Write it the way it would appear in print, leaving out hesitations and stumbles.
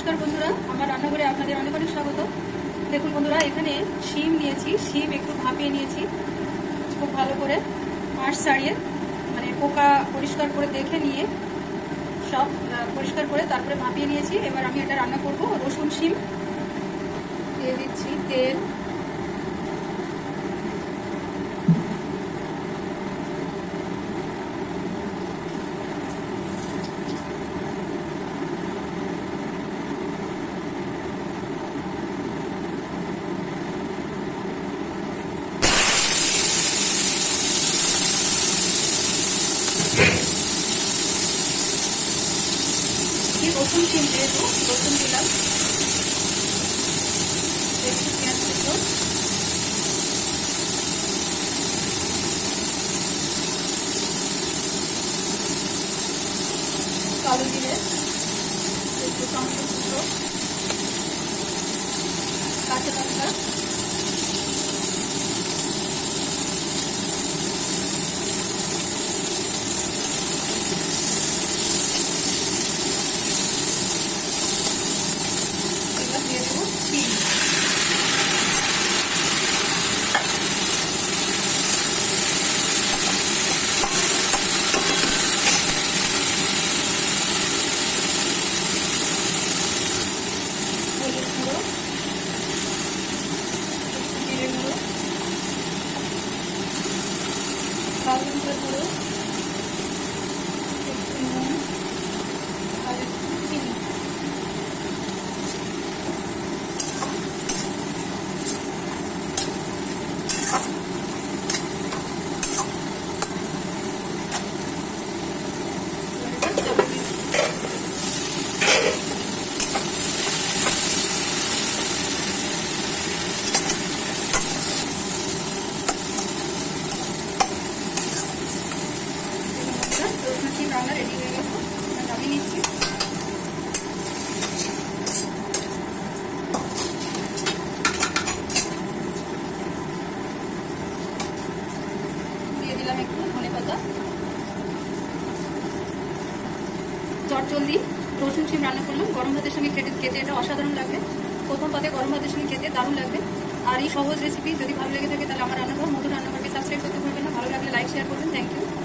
নমস্কার বন্ধুরা, আমার রান্নাঘরে আপনাদের অনেক অনেক স্বাগত। দেখুন বন্ধুরা, এখানে শিম নিয়েছি, শিম একটু ভাপিয়ে নিয়েছি খুব ভালো করে, আঁশ ছাড়িয়ে, মানে পোকা পরিষ্কার করে দেখে নিয়ে সব পরিষ্কার করে তারপরে ভাপিয়ে নিয়েছি। এবার আমি এটা রান্না করব। রসুন শিম দিয়ে দিচ্ছি, তেল, রসুন শিম যেহেতু রসুন দিলাম, একটু পেঁয়াজ কুচো, কালো জিরে, একটু টমেটো কুচো, কাঁচা লঙ্কা, এবার দিয়ে দেবো শিম। হলুদ গুঁড়ো, জিরে গুঁড়ো, লাল লঙ্কার গুঁড়ো, একটু নুন আর একটু চিনি। রসুন শিম রান্না রেডি হয়ে গেছে, নামিয়ে নিচ্ছি। দিয়ে দিলাম একটু ধনেপাতা। চটজলদি রসুন শিম রান্না করলাম, গরম ভাতের সঙ্গে খেতে এটা অসাধারণ লাগবে। প্রথম পাতে গরম ভাতের সঙ্গে খেতে দারুণ লাগবে। আর এই সহজ রেসিপি যদি ভালো লেগে থাকে তাহলে আমার রান্নাঘর মধুর রান্নাঘরকে সাবস্ক্রাইব করতে ভুলবেন না। ভালো লাগলে লাইক শেয়ার করবেন। Thank you.